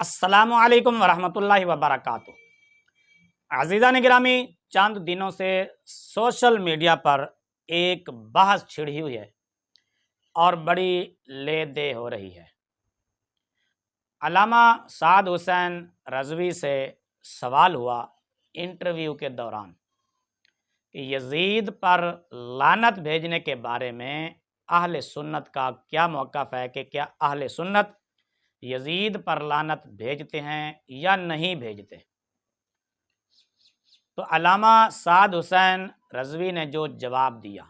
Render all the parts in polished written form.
السلام علیکم ورحمۃ اللہ وبرکاتہ۔ عزیزان گرامی، چند دنوں سے سوشل میڈیا پر ایک بحث چھڑی ہوئی ہے اور بڑی لے دے ہو رہی ہے۔ علامہ سعد حسین رضوی سے سوال ہوا انٹرویو کے دوران کہ یزید پر لعنت بھیجنے کے بارے میں اہل سنت کا کیا موقف ہے، کہ کیا اہل سنت یزید پر لعنت بھیجتے ہیں یا نہیں بھیجتے؟ تو علامہ سعد حسین رضوی نے جو جواب دیا،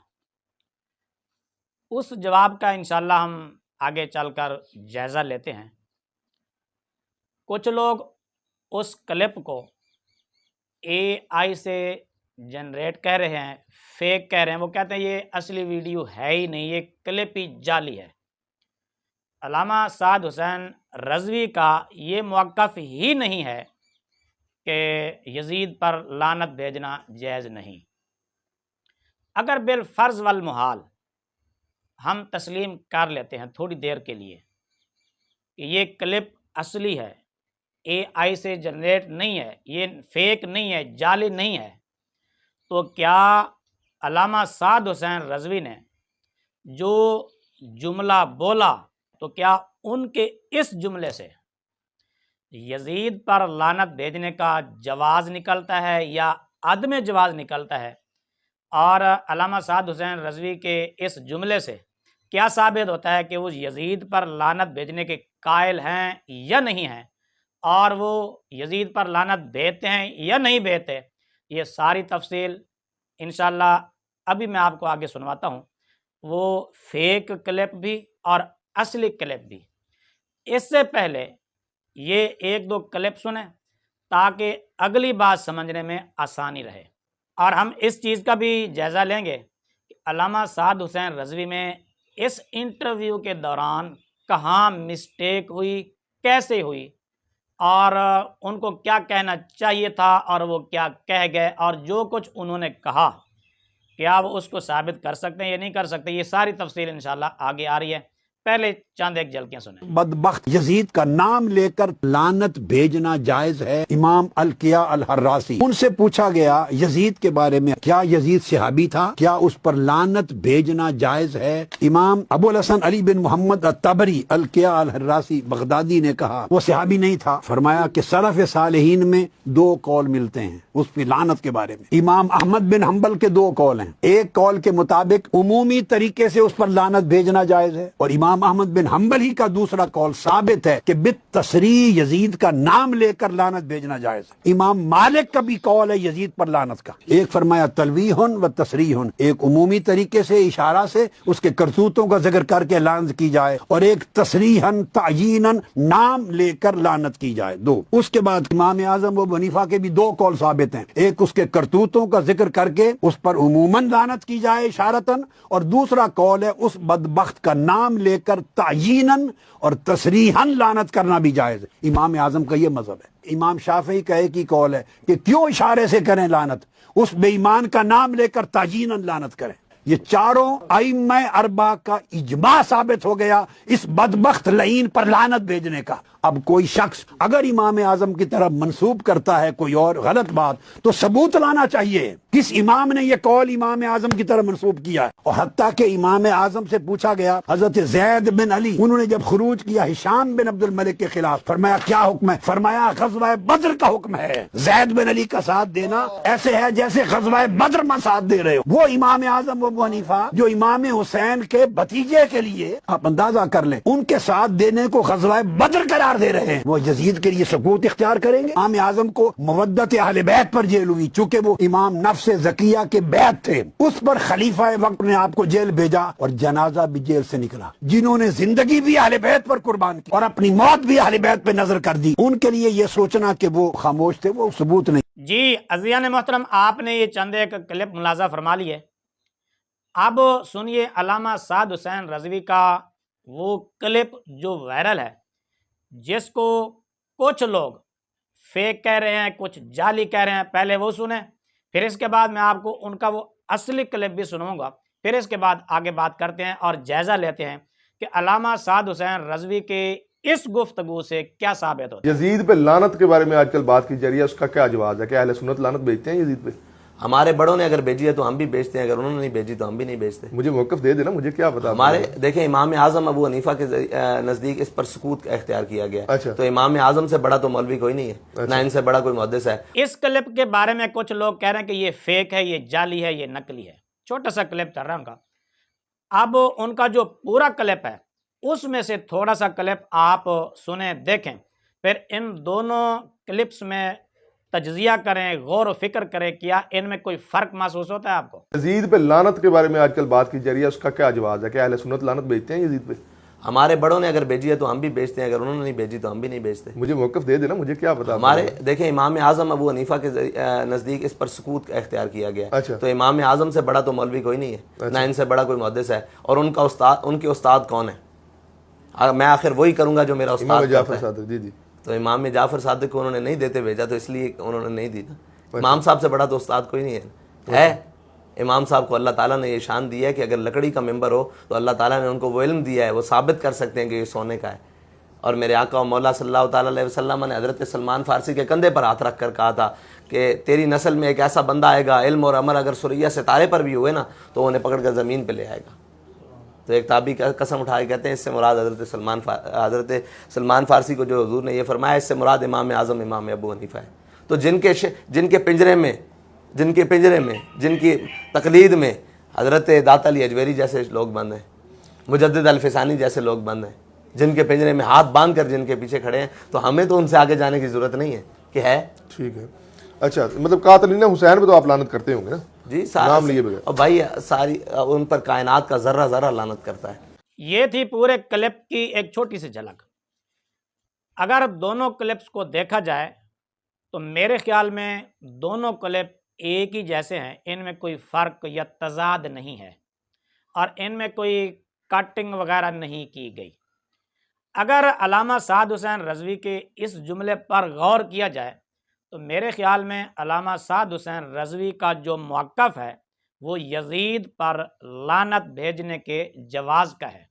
اس جواب کا انشاءاللہ ہم آگے چل کر جائزہ لیتے ہیں۔ کچھ لوگ اس کلپ کو اے آئی سے جنریٹ کہہ رہے ہیں، فیک کہہ رہے ہیں، وہ کہتے ہیں یہ اصلی ویڈیو ہے ہی نہیں، یہ کلپ ہی جعلی ہے۔ علامہ سعد حسین رضوی کا یہ موقف ہی نہیں ہے کہ یزید پر لعنت بھیجنا جائز نہیں۔ اگر بالفرض والمحال ہم تسلیم کر لیتے ہیں تھوڑی دیر کے لیے کہ یہ کلپ اصلی ہے، اے آئی سے جنریٹ نہیں ہے، یہ فیک نہیں ہے، جعلی نہیں ہے، تو کیا علامہ سعد حسین رضوی نے جو جملہ بولا، تو کیا ان کے اس جملے سے یزید پر لعنت بھیجنے کا جواز نکلتا ہے یا عدم جواز نکلتا ہے؟ اور علامہ سعد حسین رضوی کے اس جملے سے کیا ثابت ہوتا ہے کہ وہ یزید پر لعنت بھیجنے کے قائل ہیں یا نہیں ہیں، اور وہ یزید پر لعنت بھیجتے ہیں یا نہیں بھیجتے؟ یہ ساری تفصیل انشاءاللہ ابھی میں آپ کو آگے سنواتا ہوں، وہ فیک کلپ بھی اور اصلی کلپ بھی۔ اس سے پہلے یہ ایک دو کلپ سنیں تاکہ اگلی بات سمجھنے میں آسانی رہے، اور ہم اس چیز کا بھی جائزہ لیں گے کہ علامہ سعد حسین رضوی میں اس انٹرویو کے دوران کہاں مسٹیک ہوئی، کیسے ہوئی، اور ان کو کیا کہنا چاہیے تھا اور وہ کیا کہہ گئے، اور جو کچھ انہوں نے کہا کیا وہ اس کو ثابت کر سکتے ہیں یا نہیں کر سکتے۔ یہ ساری تفصیل انشاءاللہ آگے آ رہی ہے، پہلے چند ایک جھلکیاں سنیں۔ بدبخت یزید کا نام لے کر لعنت بھیجنا جائز ہے۔ امام القیہ الحراسی، ان سے پوچھا گیا یزید کے بارے میں، کیا یزید صحابی تھا، کیا اس پر لعنت بھیجنا جائز ہے؟ امام ابو الحسن علی بن محمد الطبری القیہ الحراسی بغدادی نے کہا وہ صحابی نہیں تھا۔ فرمایا کہ سلف صالحین میں دو قول ملتے ہیں اس پہ لعنت کے بارے میں۔ امام احمد بن حنبل کے دو قول ہیں، ایک قول کے مطابق عمومی طریقے سے اس پر لعنت بھیجنا جائز ہے، اور امام احمد بن حنبل ہی کا دوسرا قول ثابت ہے کہ بالتصریح یزید کا نام لے کر لعنت بھیجنا جائز ہے۔ امام مالک کا بھی قول ہے یزید پر لعنت کا، ایک فرمایا تلویح و تصریح، ایک عمومی طریقے سے اشارہ سے اس کے کرتوتوں کا ذکر کر کے لعنت کی جائے، اور ایک تصریحا تعیینا نام لے کر لعنت کی جائے، دو۔ اس کے بعد امام اعظم ابو حنیفہ کے بھی دو قول ثابت ہیں، ایک اس کے کرتوتوں کا ذکر کر کے اس پر عموماً لعنت کی جائے اشارتاً، اور دوسرا قول ہے اس بدبخت کا نام لے کر تعییناً اور تصریحاً لعنت کرنا بھی جائز ہے۔ امام اعظم کا یہ مذہب ہے۔ امام شافعی کا ایک ہی قول ہے کہ کیوں اشارے سے کریں لعنت، اس بے ایمان کا نام لے کر تعییناً لعنت کریں۔ یہ چاروں ائمہ اربعہ کا اجماع ثابت ہو گیا اس بدبخت لعین پر لعنت بھیجنے کا۔ اب کوئی شخص اگر امام اعظم کی طرف منسوب کرتا ہے کوئی اور غلط بات تو ثبوت لانا چاہیے، کس امام نے یہ قول امام اعظم کی طرف منسوب کیا ہے۔ اور حتیٰ کہ امام اعظم سے پوچھا گیا، حضرت زید بن علی انہوں نے جب خروج کیا ہشام بن عبد الملک کے خلاف، فرمایا کیا حکم ہے؟ فرمایا غزوہ بدر کا حکم ہے۔ زید بن علی کا ساتھ دینا ایسے ہے جیسے غزوہ بدر میں ساتھ دے رہے ہو۔ وہ امام اعظم ابو حنیفہ جو امام حسین کے بھتیجے کے لیے، آپ اندازہ کر لیں، ان کے ساتھ دینے کو غزوہ بدر قرار دے رہے ہیں، وہ یزید کے لیے ثبوت اختیار کریں گے؟ امام اعظم کو مودت اہل بیت پر جیل ہوئی، چونکہ وہ امام نفس زکیہ کے بیت تھے، اس پر خلیفہ وقت نے آپ کو جیل بھیجا، اور جنازہ بھی جیل سے نکلا۔ جنہوں نے زندگی بھی اہل بیت پر قربان کی اور اپنی موت بھی اہل بیت پہ نظر کر دی، ان کے لیے یہ سوچنا کہ وہ خاموش تھے وہ ثبوت نہیں۔ جی عزیزان محترم، آپ نے یہ چند ایک کلپ ملاحظہ فرما لیے، اب سنیے علامہ سعد حسین رضوی کا وہ کلپ جو وائرل ہے، جس کو کچھ لوگ فیک کہہ رہے ہیں، کچھ جعلی کہہ رہے ہیں۔ پہلے وہ سنیں، پھر اس کے بعد میں آپ کو ان کا وہ اصلی کلپ بھی سناؤں گا، پھر اس کے بعد آگے بات کرتے ہیں اور جائزہ لیتے ہیں کہ علامہ سعد حسین رضوی کے اس گفتگو سے کیا ثابت ہوتا ہے؟ یزید پہ لعنت کے بارے میں آج کل بات کی جا رہی ہے، اس کا کیا جواز ہے؟ کہ اہل سنت لعنت بھیجتے ہیں یزید پہ؟ ہمارے بڑوں نے اگر بھیجی ہے تو ہم بھی بھیجتے ہیں، اگر انہوں نے نہیں بھیجی تو ہم بھی نہیں بھیجتے۔ مجھے موقف دے دینا، مجھے کیا پتا۔ ہمارے دیکھیں امام اعظم ابو حنیفہ کے نزدیک اس پر سکوت کا اختیار کیا گیا، تو امام اعظم سے بڑا تو مولوی کوئی نہیں ہے، نہ ان سے بڑا کوئی محدث ہے۔ اس کلپ کے بارے میں کچھ لوگ کہہ رہے ہیں کہ یہ فیک ہے، یہ جعلی ہے، یہ نقلی ہے۔ چھوٹا سا کلپ چل رہا ہے ان کا، اب ان کا جو پورا کلپ ہے اس میں سے تھوڑا سا کلپ آپ سنیں، دیکھیں، پھر ان دونوں کلپس میں تجزیہ کریں، غور و فکر کریں، کیا ان میں کوئی فرق محسوس ہوتا ہے آپ کو؟ یزید پہ لعنت کے بارے میں آج کل بات کی جا رہی ہے، اس کا کیا جواز ہے؟ کہ اہل سنت لعنت بھیجتے ہیں یزید پہ؟ ہمارے بڑوں نے اگر بھیجی ہے تو ہم بھی بھیجتے ہیں، اگر انہوں نے نہیں بھیجی تو ہم بھی نہیں بھیجتے۔ مجھے موقف دے دینا، مجھے کیا پتا۔ ہمارے دیکھیں امام اعظم ابو حنیفہ کے نزدیک اس پر سکوت کا اختیار کیا گیا، تو امام اعظم سے بڑا تو مولوی کوئی نہیں ہے، نہ ان سے بڑا کوئی محدث ہے۔ اور ان کا استاد، ان کے استاد کون ہے؟ میں آخر وہی کروں گا جو میرا استاد جعفر کرتا ہے۔ صادق، جی جی۔ تو امام جعفر صادق کو انہوں نے نہیں دیتے بھیجا، تو اس لیے انہوں نے نہیں دی نا۔ امام صاحب سے بڑا تو استاد کوئی نہیں ہے۔ امام صاحب کو اللہ تعالیٰ نے یہ شان دی ہے کہ اگر لکڑی کا ممبر ہو تو اللہ تعالیٰ نے ان کو وہ علم دیا ہے، وہ ثابت کر سکتے ہیں کہ یہ سونے کا ہے۔ اور میرے آقا و مولا صلی اللہ تعالیٰ علیہ وسلم نے حضرت سلمان فارسی کے کندھے پر ہاتھ رکھ کر کہا تھا کہ تیری نسل میں ایک ایسا بندہ آئے گا، علم اور عمل اگر سریا ستارے پر بھی ہوئے نا تو انہیں پکڑ کر زمین پہ لے آئے گا۔ تو ایک تابعی قسم اٹھائے کہتے ہیں اس سے مراد حضرت سلمان فارسی کو جو حضور نے یہ فرمایا، اس سے مراد امام اعظم امام ابو حنیفہ ہے۔ تو جن کے پنجرے میں جن کی تقلید میں حضرت داتا علی اجویری جیسے لوگ بند ہیں، مجدد الفسانی جیسے لوگ بند ہیں، جن کے پنجرے میں ہاتھ باندھ کر جن کے پیچھے کھڑے ہیں، تو ہمیں تو ان سے آگے جانے کی ضرورت نہیں ہے کہ ہے۔ ٹھیک ہے، اچھا، مطلب قاتلین حسین پہ تو آپ لعنت کرتے ہوں گے نا؟ جی، نام لیے بغیر۔ اور بھائی ساری ان پر کائنات کا ذرہ ذرہ لعنت کرتا ہے۔ یہ تھی پورے کلپ کی ایک چھوٹی سی جھلک۔ اگر دونوں کلپس کو دیکھا جائے تو میرے خیال میں دونوں کلپ ایک ہی جیسے ہیں، ان میں کوئی فرق یا تضاد نہیں ہے، اور ان میں کوئی کٹنگ وغیرہ نہیں کی گئی۔ اگر علامہ سعد حسین رضوی کے اس جملے پر غور کیا جائے تو میرے خیال میں علامہ سعد حسین رضوی کا جو موقف ہے وہ یزید پر لعنت بھیجنے کے جواز کا ہے۔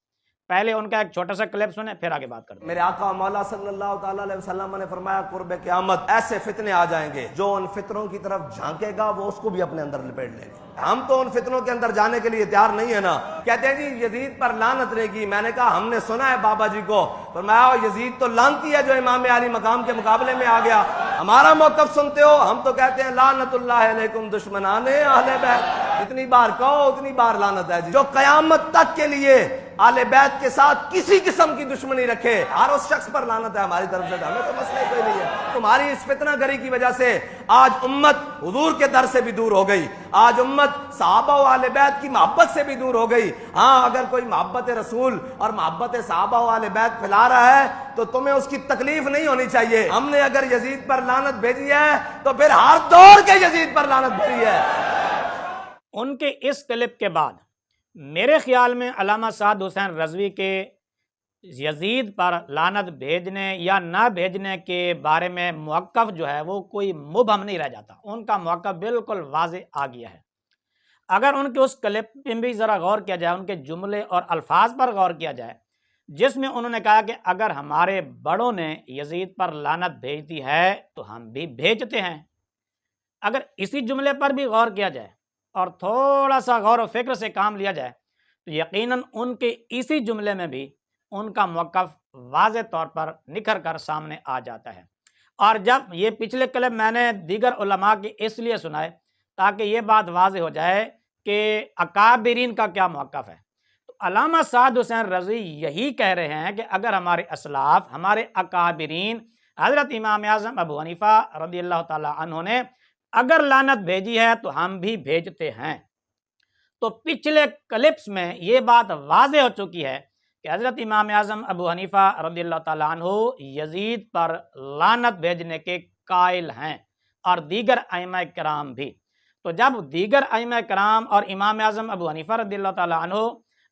پہلے ان کا ایک چھوٹا سا کلپ سنیں، پھر آگے بات کرتے ہیں۔ میرے آقا مولا صلی اللہ تعالیٰ علیہ وسلم نے فرمایا قرب قیامت ایسے فتنے آ جائیں گے، جو ان فتنوں کی طرف جھانکے گا وہ اس کو بھی اپنے اندر لپیٹ لے گا۔ ہم تو ان فتنوں کے اندر جانے کے لیے تیار نہیں ہے نا۔ کہتے ہیں جی یزید پر لعنت رہے گی، میں نے کہا ہم نے سنا ہے بابا جی کو، فرمایا یزید تو لعنتی ہے جو امام علی مقام کے مقابلے میں آ گیا۔ ہمارا موقف سنتے ہو؟ ہم تو کہتے ہیں لعنت اللہ علیکم دشمنان اہل بیت، جتنی بار کہو اتنی بار لعنت ہے جی۔ جو قیامت تک کے لیے اہل بیت کے ساتھ کسی قسم کی دشمنی رکھے، ہر اس شخص پر لعنت ہے ہماری طرف سے، ہمیں تو مسئلہ کوئی نہیں ہے۔ تمہاری اس فتنہ گری کی وجہ سے آج امت حضور کے در سے بھی دور ہو گئی، آج امت صحابہ و اہل بیت کی محبت سے بھی دور ہو گئی۔ ہاں، اگر کوئی محبت رسول اور محبت صحابہ و اہل بیت پھیلا رہا ہے تو تمہیں اس کی تکلیف نہیں ہونی چاہیے۔ ہم نے اگر یزید پر لعنت بھیجی ہے تو پھر ہر دور کے یزید پر لعنت بھیجی ہے۔ ان کے اس کلپ کے بعد میرے خیال میں علامہ سعد حسین رضوی کے یزید پر لعنت بھیجنے یا نہ بھیجنے کے بارے میں موقف جو ہے وہ کوئی مبہم نہیں رہ جاتا، ان کا موقف بالکل واضح آ گیا ہے۔ اگر ان کے اس کلپ پہ بھی ذرا غور کیا جائے، ان کے جملے اور الفاظ پر غور کیا جائے، جس میں انہوں نے کہا کہ اگر ہمارے بڑوں نے یزید پر لعنت بھیج دی ہے تو ہم بھی بھیجتے ہیں، اگر اسی جملے پر بھی غور کیا جائے اور تھوڑا سا غور و فکر سے کام لیا جائے تو یقیناً ان کے اسی جملے میں بھی ان کا موقف واضح طور پر نکھر کر سامنے آ جاتا ہے۔ اور جب یہ پچھلے کلپ میں نے دیگر علماء کے اس لیے سنائے تاکہ یہ بات واضح ہو جائے کہ اکابرین کا کیا موقف ہے، تو علامہ سعد حسین رضوی یہی کہہ رہے ہیں کہ اگر ہمارے اسلاف، ہمارے اکابرین حضرت امام اعظم ابو حنیفہ رضی اللہ تعالی عنہ نے اگر لعنت بھیجی ہے تو ہم بھی بھیجتے ہیں، تو پچھلے کلپس میں یہ بات واضح ہو چکی ہے کہ حضرت امام اعظم ابو حنیفہ رضی اللہ تعالیٰ عنہ یزید پر لعنت بھیجنے کے قائل ہیں، اور دیگر ائمہ کرام بھی۔ تو جب دیگر ائمہ کرام اور امام اعظم ابو حنیفہ رضی اللہ تعالیٰ عنہ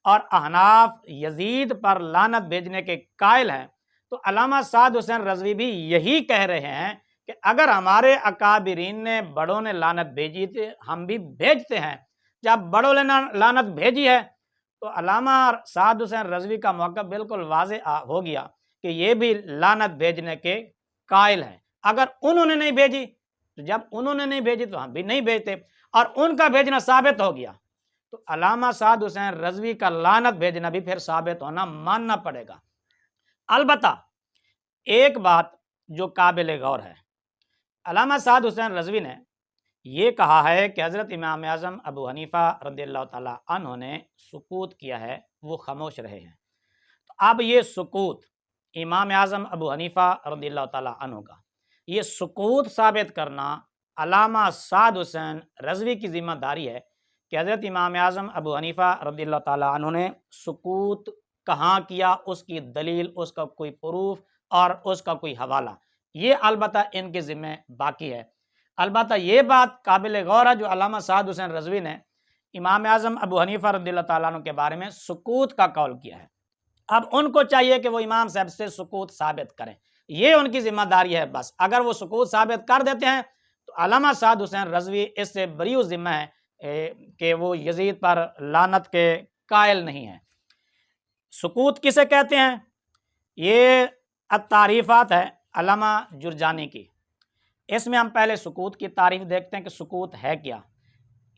اور احناف یزید پر لعنت بھیجنے کے قائل ہیں، تو علامہ سعد حسین رضوی بھی یہی کہہ رہے ہیں کہ اگر ہمارے اکابرین نے، بڑوں نے لعنت بھیجی تھی ہم بھی بھیجتے ہیں۔ جب بڑوں نے لعنت بھیجی ہے تو علامہ سعد حسین رضوی کا موقف بالکل واضح ہو گیا کہ یہ بھی لعنت بھیجنے کے قائل ہیں۔ اگر انہوں نے نہیں بھیجی تو جب انہوں نے نہیں بھیجی تو ہم بھی نہیں بھیجتے، اور ان کا بھیجنا ثابت ہو گیا تو علامہ سعد حسین رضوی کا لعنت بھیجنا بھی پھر ثابت ہونا ماننا پڑے گا۔ البتہ ایک بات جو قابل غور ہے، علامہ سعد حسین رضوی نے یہ کہا ہے کہ حضرت امام اعظم ابو حنیفہ رضی اللہ تعالیٰ عنہ نے سکوت کیا ہے، وہ خاموش رہے ہیں۔ تو اب یہ سکوت امام اعظم ابو حنیفہ رضی اللہ تعالیٰ عنہ کا یہ سکوت ثابت کرنا علامہ سعد حسین رضوی کی ذمہ داری ہے کہ حضرت امام اعظم ابو حنیفہ رضی اللہ تعالیٰ عنہ نے سکوت کہاں کیا، اس کی دلیل، اس کا کوئی پروف اور اس کا کوئی حوالہ، یہ البتہ ان کے ذمہ باقی ہے۔ البتہ یہ بات قابل غور ہے جو علامہ سعد حسین رضوی نے امام اعظم ابو حنیفہ رضی اللہ تعالیٰ عنہ کے بارے میں سکوت کا قول کیا ہے، اب ان کو چاہیے کہ وہ امام صاحب سے سکوت ثابت کریں، یہ ان کی ذمہ داری ہے۔ بس اگر وہ سکوت ثابت کر دیتے ہیں تو علامہ سعد حسین رضوی اس سے بری ذمہ ہے کہ وہ یزید پر لعنت کے قائل نہیں ہیں۔ سکوت کسے کہتے ہیں؟ یہ التعریفات ہے علامہ جرجانی کی، اس میں ہم پہلے سکوت کی تعریف دیکھتے ہیں کہ سکوت ہے کیا۔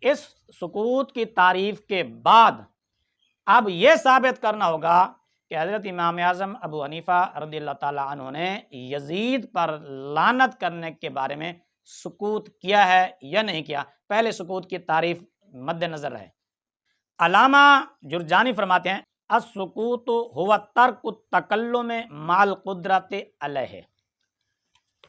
اس سکوت کی تعریف کے بعد اب یہ ثابت کرنا ہوگا کہ حضرت امام اعظم ابو حنیفہ رضی اللہ تعالیٰ عنہ نے یزید پر لعنت کرنے کے بارے میں سکوت کیا ہے یا نہیں کیا، پہلے سکوت کی تعریف مد نظر رہے۔ علامہ جرجانی فرماتے ہیں السکوت هو ترک التکلم مع القدرت علیہ،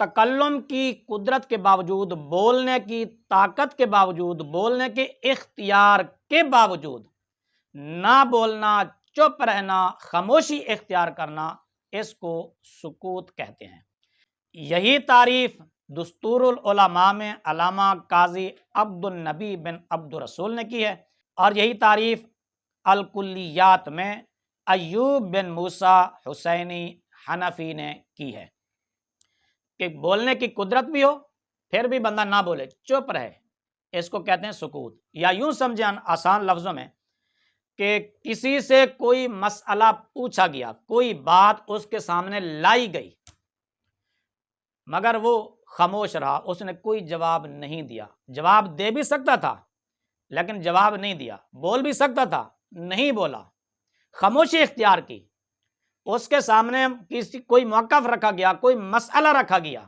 تکلم کی قدرت کے باوجود، بولنے کی طاقت کے باوجود، بولنے کے اختیار کے باوجود نہ بولنا، چپ رہنا، خاموشی اختیار کرنا، اس کو سکوت کہتے ہیں۔ یہی تعریف دستور العلماء میں علامہ قاضی عبد النبی بن عبد الرسول نے کی ہے، اور یہی تعریف الکلیات میں ایوب بن موسیٰ حسینی حنفی نے کی ہے کہ بولنے کی قدرت بھی ہو پھر بھی بندہ نہ بولے، چپ رہے، اس کو کہتے ہیں سکوت۔ یا یوں سمجھیں آسان لفظوں میں کہ کسی سے کوئی مسئلہ پوچھا گیا، کوئی بات اس کے سامنے لائی گئی مگر وہ خاموش رہا، اس نے کوئی جواب نہیں دیا، جواب دے بھی سکتا تھا لیکن جواب نہیں دیا، بول بھی سکتا تھا نہیں بولا، خاموشی اختیار کی۔ اس کے سامنے کوئی موقف رکھا گیا، کوئی مسئلہ رکھا گیا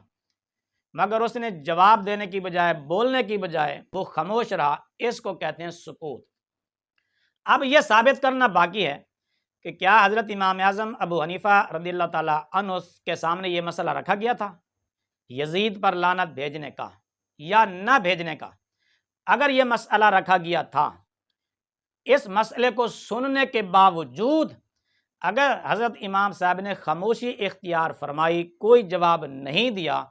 مگر اس نے جواب دینے کی بجائے، بولنے کی بجائے وہ خاموش رہا، اس کو کہتے ہیں سکوت۔ اب یہ ثابت کرنا باقی ہے کہ کیا حضرت امام اعظم ابو حنیفہ رضی اللہ تعالیٰ عنہ کے سامنے یہ مسئلہ رکھا گیا تھا یزید پر لعنت بھیجنے کا یا نہ بھیجنے کا؟ اگر یہ مسئلہ رکھا گیا تھا، اس مسئلے کو سننے کے باوجود اگر حضرت امام صاحب نے خاموشی اختیار فرمائی، کوئی جواب نہیں دیا،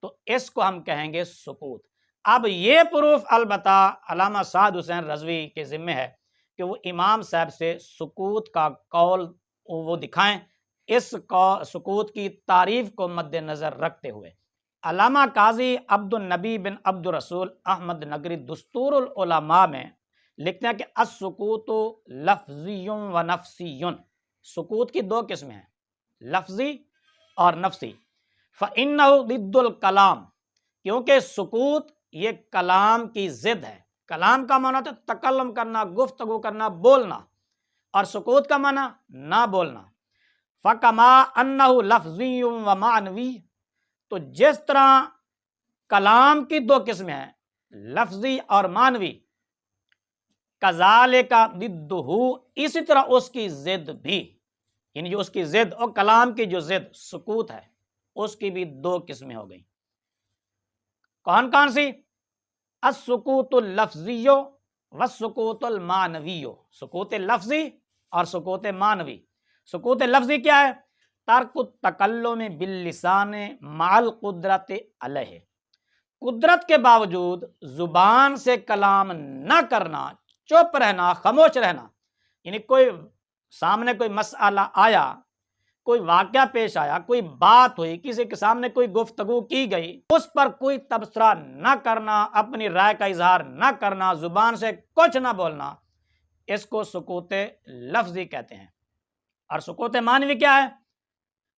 تو اس کو ہم کہیں گے سکوت۔ اب یہ پروف البتہ علامہ سعد حسین رضوی کے ذمہ ہے کہ وہ امام صاحب سے سکوت کا قول وہ دکھائیں، اس سکوت کی تعریف کو مد نظر رکھتے ہوئے۔ علامہ قاضی عبد النبی بن عبد الرسول احمد نگری دستور العلماء میں لکھتے ہیں کہ السکوت لفظی و نفسی، سکوت کی دو قسمیں ہیں، لفظی اور نفسی۔ فإنہ ضد الکلام، کیونکہ سکوت یہ کلام کی ضد ہے۔ کلام کا معنی ہوتا ہے تکلم کرنا، گفتگو کرنا، بولنا، اور سکوت کا معنی نہ بولنا۔ فکما انہ لفظی و معنوی، تو جس طرح کلام کی دو قسمیں ہیں، لفظی اور معنوی، کذالک ضدہ، اسی طرح اس کی ضد بھی، یعنی جو اس کی ضد اور کلام کی جو ضد سکوت ہے، اس کی بھی دو قسمیں ہو گئیں۔ کون کون سی؟ السکوت اللفظی والسکوت المعنوی، سکوت لفظی اور سکوت معنوی۔ سکوت لفظی کیا ہے؟ ترک التکلم باللسان مع القدرت علیہ، قدرت کے باوجود زبان سے کلام نہ کرنا، چپ رہنا، خاموش رہنا، یعنی کوئی سامنے کوئی مسئلہ آیا، کوئی واقعہ پیش آیا، کوئی بات ہوئی، کسی کے سامنے کوئی گفتگو کی گئی، اس پر کوئی تبصرہ نہ کرنا، اپنی رائے کا اظہار نہ کرنا، زبان سے کچھ نہ بولنا، اس کو سکوت لفظی کہتے ہیں۔ اور سکوت معنوی کیا ہے؟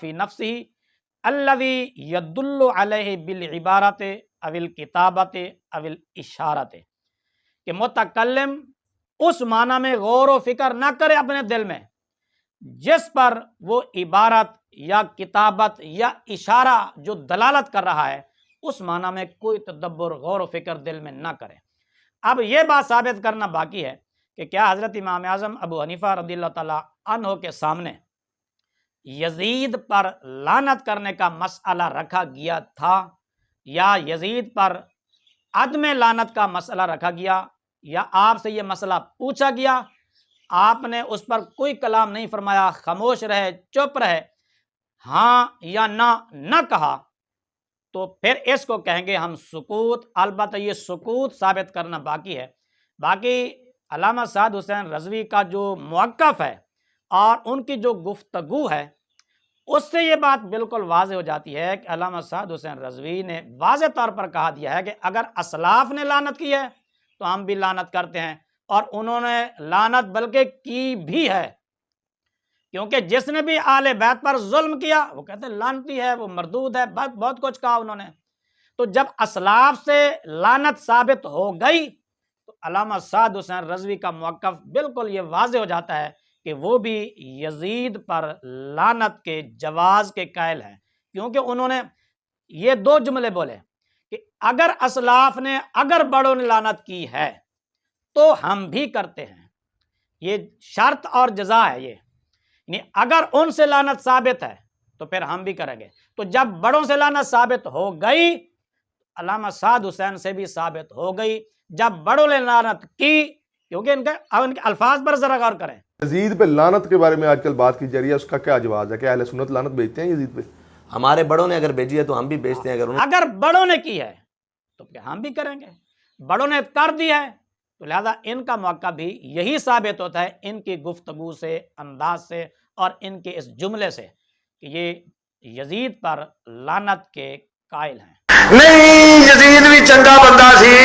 في نفسه الذي يدل عليه بالعبارة او الكتابة او الاشارة، کہ متکلم اس معنی میں غور و فکر نہ کرے اپنے دل میں جس پر وہ عبارت یا کتابت یا اشارہ جو دلالت کر رہا ہے اس معنی میں کوئی تدبر غور و فکر دل میں نہ کرے۔ اب یہ بات ثابت کرنا باقی ہے کہ کیا حضرت امام اعظم ابو حنیفہ رضی اللہ تعالیٰ عنہ کے سامنے یزید پر لعنت کرنے کا مسئلہ رکھا گیا تھا، یا یزید پر عدم لعنت کا مسئلہ رکھا گیا، یا آپ سے یہ مسئلہ پوچھا گیا، آپ نے اس پر کوئی کلام نہیں فرمایا، خاموش رہے، چپ رہے، ہاں یا نہ کہا، تو پھر اس کو کہیں گے ہم سکوت۔ البتہ یہ سکوت ثابت کرنا باقی ہے۔ باقی علامہ سعد حسین رضوی کا جو موقف ہے اور ان کی جو گفتگو ہے اس سے یہ بات بالکل واضح ہو جاتی ہے کہ علامہ سعد حسین رضوی نے واضح طور پر کہا دیا ہے کہ اگر اسلاف نے لعنت کی ہے تو ہم بھی لعنت کرتے ہیں، اور انہوں نے لعنت بلکہ کی بھی ہے، کیونکہ جس نے بھی آل بیت پر ظلم کیا وہ کہتے ہیں لعنتی ہے، وہ مردود ہے، بہت کچھ کہا انہوں نے۔ تو جب اسلاف سے لعنت ثابت ہو گئی تو علامہ سعد حسین رضوی کا موقف بالکل یہ واضح ہو جاتا ہے کہ وہ بھی یزید پر لعنت کے جواز کے قائل ہیں، کیونکہ انہوں نے یہ دو جملے بولے کہ اگر اسلاف نے، اگر بڑوں نے لعنت کی ہے تو ہم بھی کرتے ہیں، یہ شرط اور جزا ہے، یہ یعنی اگر ان سے لعنت ثابت ہے تو پھر ہم بھی کریں گے۔ تو جب بڑوں سے لعنت ثابت ہو گئی علامہ سعد حسین سے بھی ثابت ہو گئی۔ جب بڑوں نے لعنت کی، کیونکہ ان کے الفاظ پر ذرا غور کریں، یزید پہ لعنت کے بارے میں آج کل بات کی جا رہی ہے، اس کا کیا جواز ہے؟ کہ اہل سنت لعنت بھیجتے ہیں یزید پہ؟ ہمارے بڑوں نے اگر بھیجی ہے تو ہم بھی بھیجتے ہیں، اگر بڑوں نے کی ہے تو پھر ہم بھی کریں گے۔ بڑوں نے کر دی ہے تو لہذا ان کا موقع بھی یہی ثابت ہوتا ہے ان کی گفتگو سے، انداز سے، اور ان کے اس جملے سے کہ یہ یزید پر لعنت کے قائل ہیں۔ نہیں یزید بھی چنگا بندہ سی،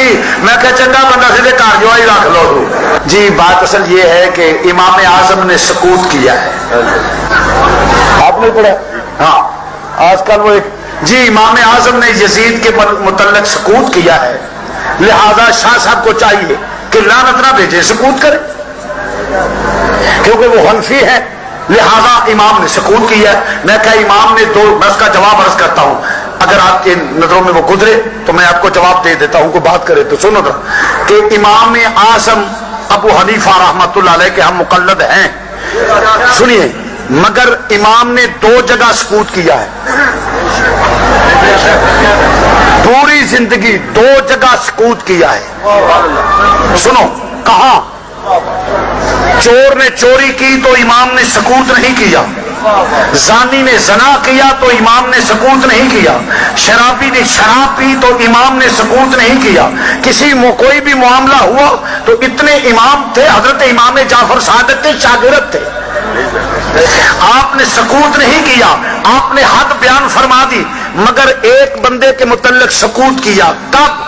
میں کہ چنگا بندہ سی تے گھر جو ہی رکھ لو تو جی۔ بات اصل یہ ہے کہ امام اعظم نے سکوت کیا ہے، آپ نے پڑھا؟ ہاں آج کل وہ جی امام اعظم نے یزید کے متعلق سکوت کیا ہے، لہذا شاہ صاحب کو چاہیے کہ لعنت نہ بھیجے، سکوت کرے، کیونکہ وہ حنفی ہے، لہذا امام نے سکوت کیا ہے۔ میں کہا امام نے میں اس کا جواب عرض کرتا ہوں، اگر آپ کے نظروں میں وہ گزرے تو میں آپ کو جواب دے دیتا ہوں، کوئی بات کرے تو سنو ذرا، کہ امام اعظم ابو حنیفہ رحمۃ اللہ علیہ کے ہم مقلد ہیں، سنیے، مگر امام نے 2 جگہ سکوت کیا ہے، پوری زندگی 2 جگہ سکوت کیا ہے۔ سنو، کہاں؟ چور نے چوری کی تو امام نے سکوت نہیں کیا، زانی نے زنا کیا تو امام نے سکوت نہیں کیا، شرابی نے شراب پی تو امام نے سکوت نہیں کیا، کوئی بھی معاملہ ہوا تو اتنے امام تھے، حضرت امام جعفر صادق کے شاگرد تھے، آپ نے سکوت نہیں کیا، آپ نے حد بیان فرما دی، مگر ایک بندے کے متعلق سکوت کیا۔ کب؟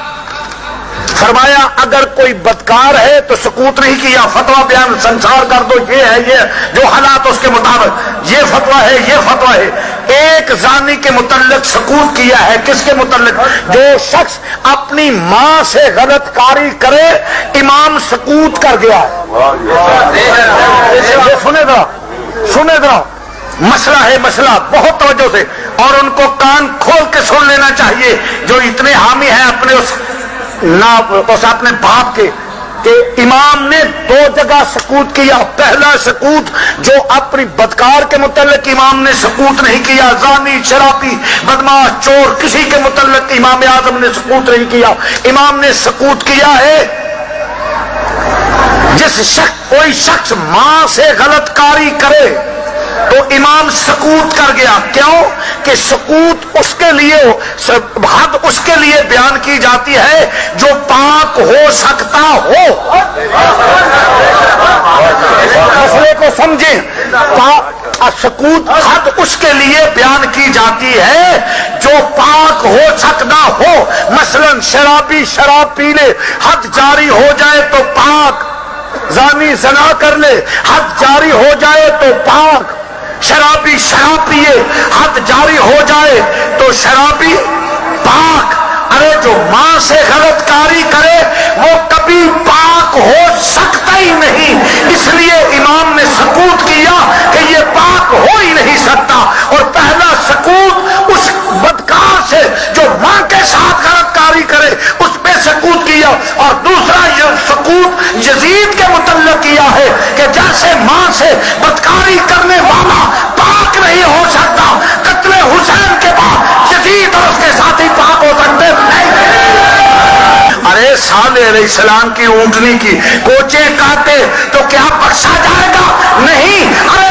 فرمایا اگر کوئی بدکار ہے تو سکوت نہیں کیا، فتویٰ بیان سنسار کر دو، یہ ہے، یہ جو حالات اس کے مطابق، یہ فتویٰ ہے، یہ فتویٰ ہے۔ ایک زانی کے متعلق سکوت کیا ہے، کس کے متعلق؟ جو شخص اپنی ماں سے غلط کاری کرے، امام سکوت کر گیا ہے۔ سنے ذرا مسئلہ ہے، مسئلہ بہت توجہ سے، اور ان کو کان کھول کے سن لینا چاہیے جو اتنے حامی ہیں اپنے اپنے باپ کے، کہ امام نے 2 جگہ سکوت کیا۔ پہلا سکوت جو اپنی بدکار کے متعلق امام نے سکوت نہیں کیا، زانی، شرابی، بدماش، چور، کسی کے متعلق امام اعظم نے سکوت نہیں کیا۔ امام نے سکوت کیا ہے کوئی شخص ماں سے غلط کاری کرے تو امام سکوت کر گیا۔ کیوں؟ کہ سکوت اس کے لیے، حد اس کے لیے بیان کی جاتی ہے جو پاک ہو سکتا ہو۔ مسئلے کو سمجھیں، سکوت حد اس کے لیے بیان کی جاتی ہے جو پاک ہو سکتا ہو۔ مثلا شرابی شراب پی لے، حد جاری ہو جائے تو پاک، زانی زنا کر لے حد جاری ہو جائے تو پاک، شرابی شراب پیے حد جاری ہو جائے تو شرابی پاک۔ ارے جو ماں سے غلط کاری کرے وہ کبھی پاک ہو سکتا ہی نہیں، اس لیے امام نے سکوت کیا کہ یہ پاک ہو ہی نہیں سکتا۔ اور پہلا سکوت اس بدکار سے جو ماں کے ساتھ غلط کاری کرے اس پہ سکوت کیا، اور دوسرا یہ سکوت یزید کے متعلق کیا ہے کہ جیسے ماں سے بدکاری کرنے والا پاک نہیں ہو سکتا، قتل حسین کے بعد یزید اور اس کے ساتھی پاک ہو سکتے نہیں۔ ارے صالح علیہ السلام کی اونٹنی کی کوچے کاٹے تو کیا بخشا جائے گا؟ نہیں۔ ارے